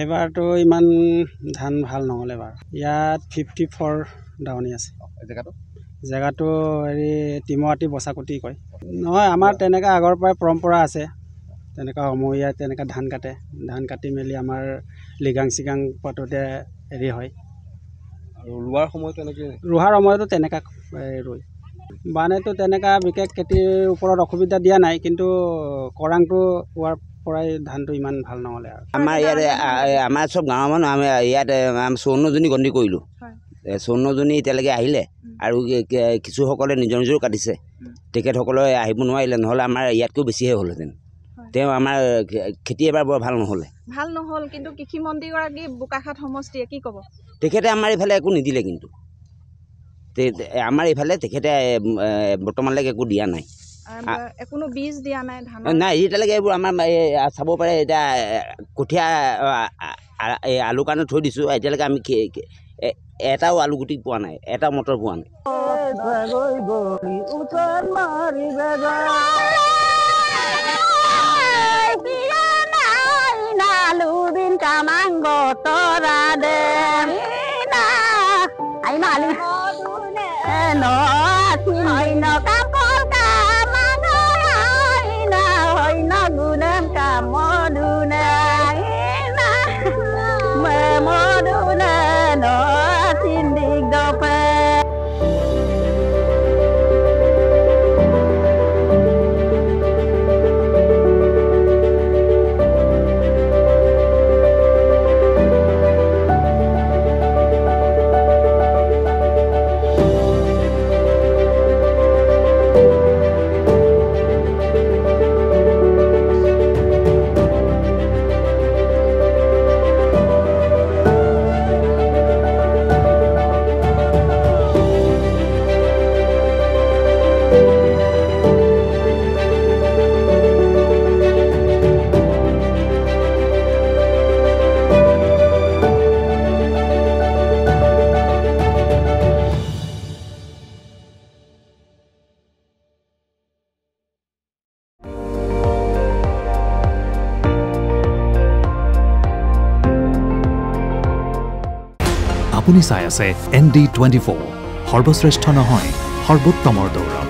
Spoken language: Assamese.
এবাৰ তো ইমান ধান ভাল নহলে বাৰু ইয়াত 54 ডাউনি আছে জেগাটো হেৰি টিমৱাটি বসাকুটি কয় নহয় আমাৰ তেনেকা আগৰ পৰাই পৰম্পৰা আছে তেনেকা সময় তেনেকা ধান কাটি মেলি আমাৰ লিগাং সিগাং পাততে হেৰি হয় আৰু ৰুৱাৰ সময়টো এনেকৈ ৰুহাৰ সময়তো তেনেকা ৰুই বানেতো তেনেকা বিশেষ খেতিৰ ওপৰত অসুবিধা দিয়া নাই কিন্তু কৰাংটো হোৱাৰ পৰাই ধানটো ইমান ভাল নহলে আমাৰ ইয়াতে আমাৰ সব গাঁৱৰ মানুহ আমি ইয়াতে 54জনী গন্তি কৰিলোঁ 54জনী এতিয়ালৈকে আহিলে আৰু কিছুসকলে নিজৰ নিজৰ কাটিছে তেখেতসকলে আহিব নোৱাৰিলে নহ'লে আমাৰ ইয়াতকৈ বেছিহে হ'লহেঁতেন তেওঁ আমাৰ খেতি এবাৰ বৰ ভাল নহ'ল কিন্তু কৃষি মন্ত্ৰীগৰাকী বোকাখাট সমষ্টিয়ে কি ক'ব তেখেতে আমাৰ এইফালে একো নিদিলে কিন্তু আমাৰ এইফালে তেখেতে বৰ্তমানলৈকে একো দিয়া নাই কোনো বীজ দিয়া নাই ধান নাই এতিয়ালৈকে এইবোৰ আমাৰ চাব পাৰে এতিয়া কঠীয়া আলু কাৰণে থৈ দিছোঁ এতিয়ালৈকে আমি এটাও আলু গুটি পোৱা নাই এটা মটৰ পোৱা নাই আপুনি চাই আছে ND24 সৰ্বশ্ৰেষ্ঠ নহয় সৰ্বোত্তমৰ দৌৰ